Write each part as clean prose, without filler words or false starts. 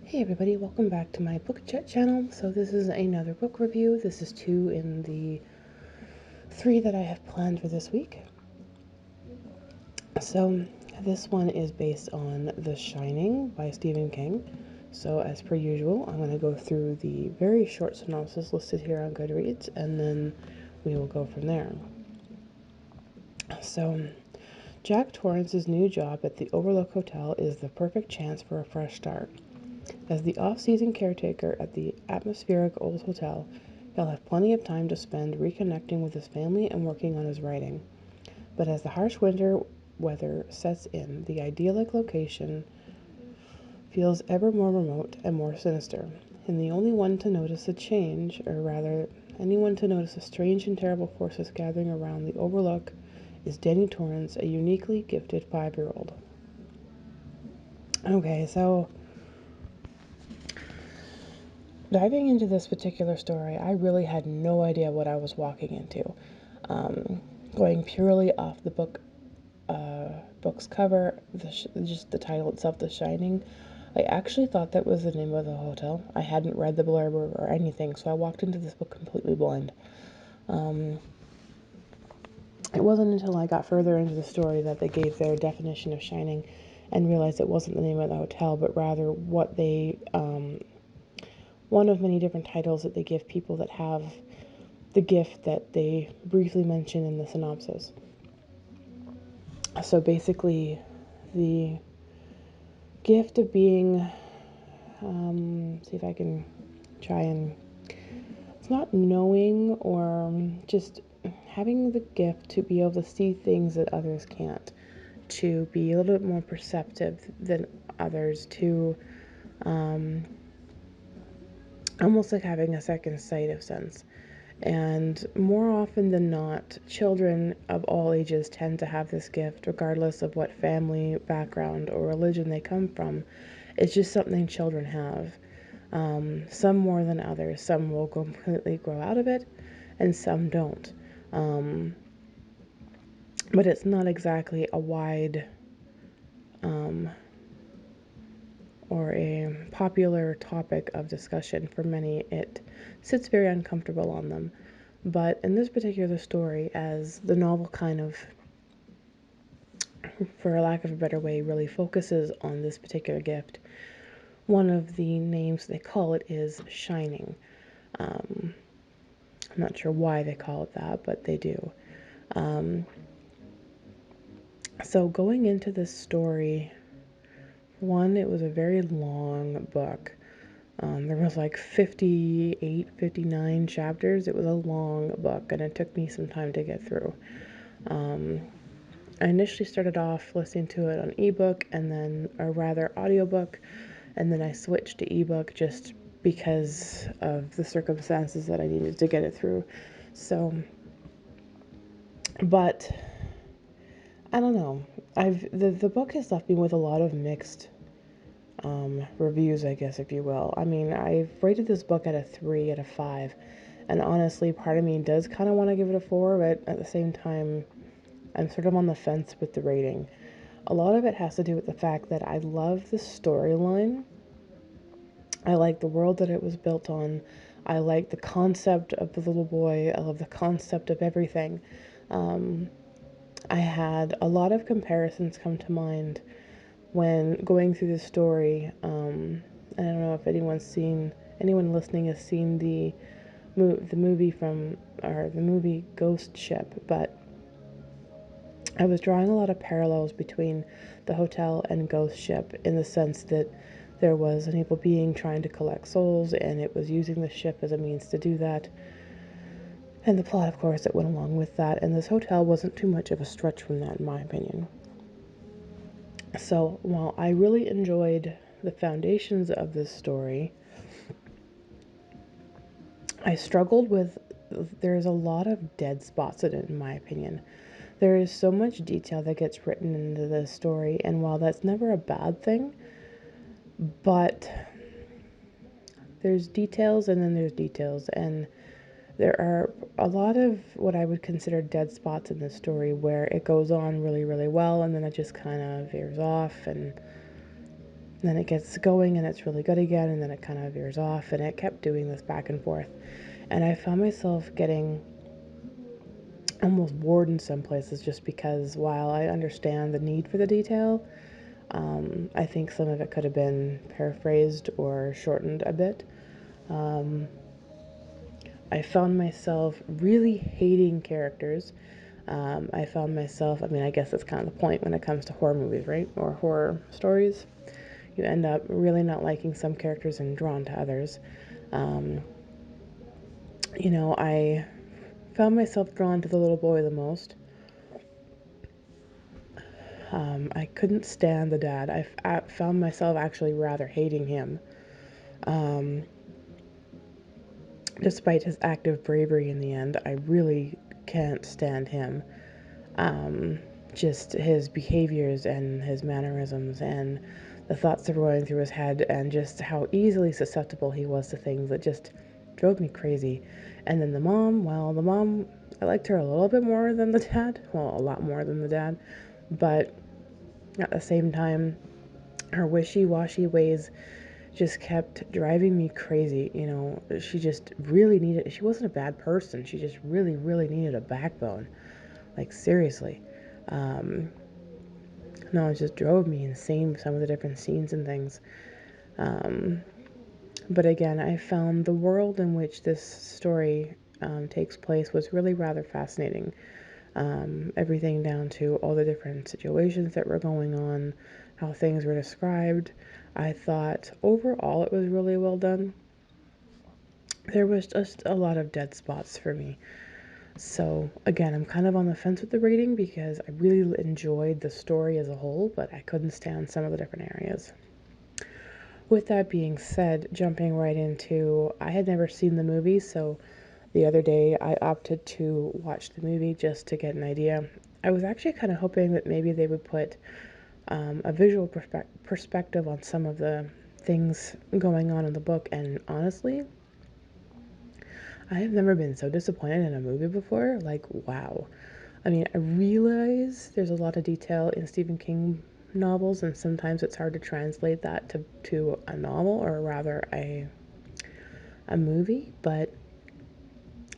Hey everybody, welcome back to my book chat channel. So this is another book review. This is 2 in the 3 that I have planned for this week. So this one is based on The Shining by Stephen King. So as per usual, I'm going to go through the very short synopsis listed here on Goodreads, and then we will go from there. So Jack Torrance's new job at the Overlook Hotel is the perfect chance for a fresh start. As the off-season caretaker at the atmospheric old hotel, he'll have plenty of time to spend reconnecting with his family and working on his writing. But as the harsh winter weather sets in, the idyllic location feels ever more remote and more sinister. And the only one to notice a change, or rather, anyone to notice the strange and terrible forces gathering around the Overlook, is Danny Torrance, a uniquely gifted 5-year-old. Okay, so diving into this particular story, I really had no idea what I was walking into. Going purely off the book's cover, just the title itself, The Shining, I actually thought that was the name of the hotel. I hadn't read the blurb or anything, so I walked into this book completely blind. It wasn't until I got further into the story that they gave their definition of shining and realized it wasn't the name of the hotel, but rather what they one of many different titles that they give people that have the gift that they briefly mention in the synopsis. So basically, the gift of being, see if I can try and, it's not knowing or just having the gift to be able to see things that others can't, to be a little bit more perceptive than others, to almost like having a second sight of sense. And more often than not, children of all ages tend to have this gift, regardless of what family, background, or religion they come from. It's just something children have. Some more than others. Some will completely grow out of it, and some don't. But it's not exactly a wide or a popular topic of discussion for many. It sits very uncomfortable on them. But in this particular story, as the novel kind of, for lack of a better way, really focuses on this particular gift, one of the names they call it is Shining. I'm not sure why they call it that, but they do. So going into this story, one, it was a very long book. There was like 58, 59 chapters. It was a long book, and it took me some time to get through. I initially started off listening to it on ebook, and then, or rather audiobook, and then I switched to ebook just because of the circumstances that I needed to get it through. So, but I don't know. The book has left me with a lot of mixed reviews, I guess, if you will. I mean, I've rated this book at a 3 out of 5, and honestly, part of me does kind of want to give it a 4, but at the same time, I'm sort of on the fence with the rating. A lot of it has to do with the fact that I love the storyline. I like the world that it was built on. I like the concept of the little boy. I love the concept of everything. I had a lot of comparisons come to mind when going through the story. I don't know if anyone listening has seen the movie or the movie Ghost Ship, but I was drawing a lot of parallels between the hotel and Ghost Ship in the sense that there was an evil being trying to collect souls, and it was using the ship as a means to do that. And the plot, of course, that went along with that. And this hotel wasn't too much of a stretch from that, in my opinion. So while I really enjoyed the foundations of this story, I struggled with, there's a lot of dead spots in it, in my opinion. There is so much detail that gets written into this story, and while that's never a bad thing, but there's details and then there's details, and there are a lot of what I would consider dead spots in this story where it goes on really, really well, and then it just kind of veers off, and then it gets going and it's really good again, and then it kind of veers off, and it kept doing this back and forth. And I found myself getting almost bored in some places just because while I understand the need for the detail, I think some of it could have been paraphrased or shortened a bit. Um, I found myself really hating characters. I found myself, I mean, I guess that's kind of the point when it comes to horror movies, right? Or horror stories. You end up really not liking some characters and drawn to others. Um, I found myself drawn to the little boy the most. I couldn't stand the dad. I found myself actually rather hating him. Um, Despite his act of bravery in the end, I really can't stand him. Um, just his behaviors and his mannerisms and the thoughts that were going through his head and just how easily susceptible he was to things that just drove me crazy. And then the mom, well, the mom, I liked her a little bit more than the dad. Well, a lot more than the dad. But at the same time, her wishy-washy ways just kept driving me crazy. She just really needed, she wasn't a bad person. She just really, really needed a backbone. Like, seriously. Um, no, it just drove me insane with some of the different scenes and things. Um, but again, I found the world in which this story takes place was really rather fascinating. Everything down to all the different situations that were going on, how things were described. I thought overall it was really well done. There was just a lot of dead spots for me. So, again, I'm kind of on the fence with the rating because I really enjoyed the story as a whole, but I couldn't stand some of the different areas. With that being said, jumping right into, I had never seen the movie, so the other day I opted to watch the movie just to get an idea. I was actually kind of hoping that maybe they would put a visual perspective on some of the things going on in the book, and honestly, I have never been so disappointed in a movie before. Like, wow. I mean, I realize there's a lot of detail in Stephen King novels, and sometimes it's hard to translate that to a novel or rather a movie, but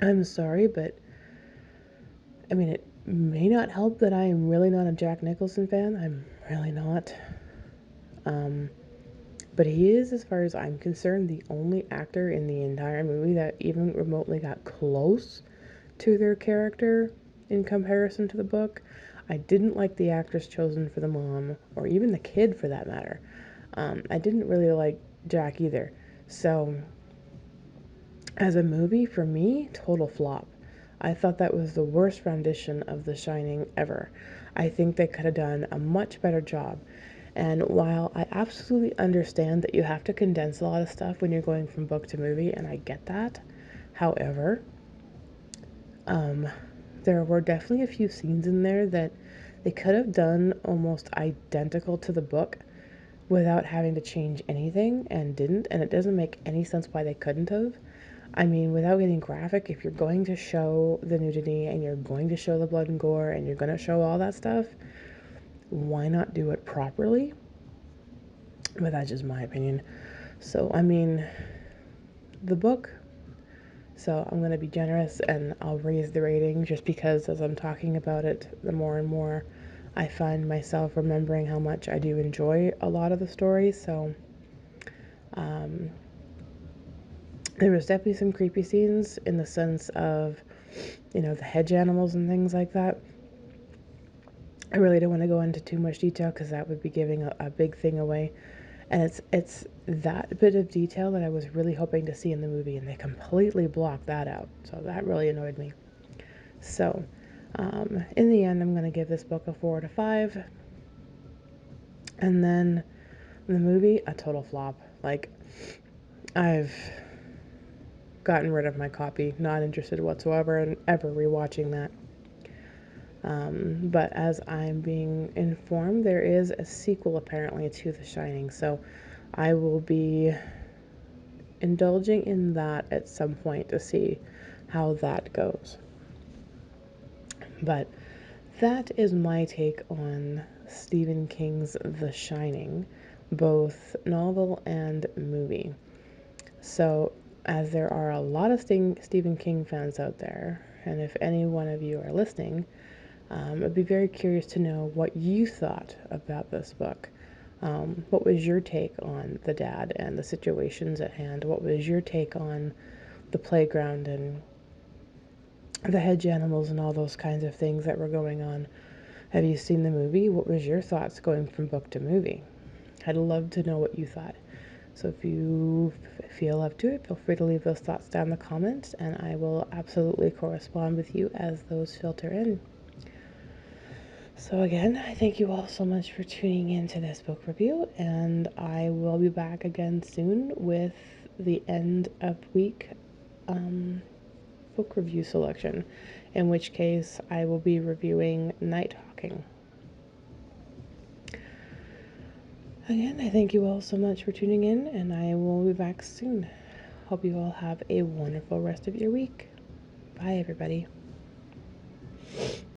I'm sorry, but I mean, it may not help that I am really not a Jack Nicholson fan. I'm really not. Um, but he is, as far as I'm concerned, the only actor in the entire movie that even remotely got close to their character in comparison to the book. I didn't like the actress chosen for the mom, or even the kid for that matter. I didn't really like Jack either. So, as a movie, for me, total flop. I thought that was the worst rendition of The Shining ever. I think they could have done a much better job. And while I absolutely understand that you have to condense a lot of stuff when you're going from book to movie, and I get that, however, um, there were definitely a few scenes in there that they could have done almost identical to the book without having to change anything and didn't, and it doesn't make any sense why they couldn't have. I mean, without getting graphic, if you're going to show the nudity and you're going to show the blood and gore and you're going to show all that stuff, why not do it properly? But that's just my opinion. So, I mean, the book, so I'm going to be generous and I'll raise the rating just because as I'm talking about it, the more and more I find myself remembering how much I do enjoy a lot of the story. So, um, there was definitely some creepy scenes in the sense of, the hedge animals and things like that. I really don't want to go into too much detail because that would be giving a big thing away. And it's that bit of detail that I was really hoping to see in the movie, and they completely blocked that out. So that really annoyed me. So, in the end, I'm going to give this book a 4 to 5. And then the movie, a total flop. Like, I've gotten rid of my copy, not interested whatsoever in ever rewatching that. But as I'm being informed, there is a sequel apparently to The Shining, so I will be indulging in that at some point to see how that goes. But that is my take on Stephen King's The Shining. both novel and movie. So, as there are a lot of Stephen King fans out there, and if any one of you are listening, I'd be very curious to know what you thought about this book. What was your take on the dad and the situations at hand? What was your take on the playground and the hedge animals and all those kinds of things that were going on? Have you seen the movie? What was your thoughts going from book to movie? I'd love to know what you thought. So if you feel up to it, feel free to leave those thoughts down in the comments, and I will absolutely correspond with you as those filter in. So again, I thank you all so much for tuning in to this book review, and I will be back again soon with the end of week book review selection, in which case I will be reviewing Nighthawking. Again, I thank you all so much for tuning in, and I will be back soon. Hope you all have a wonderful rest of your week. Bye, everybody.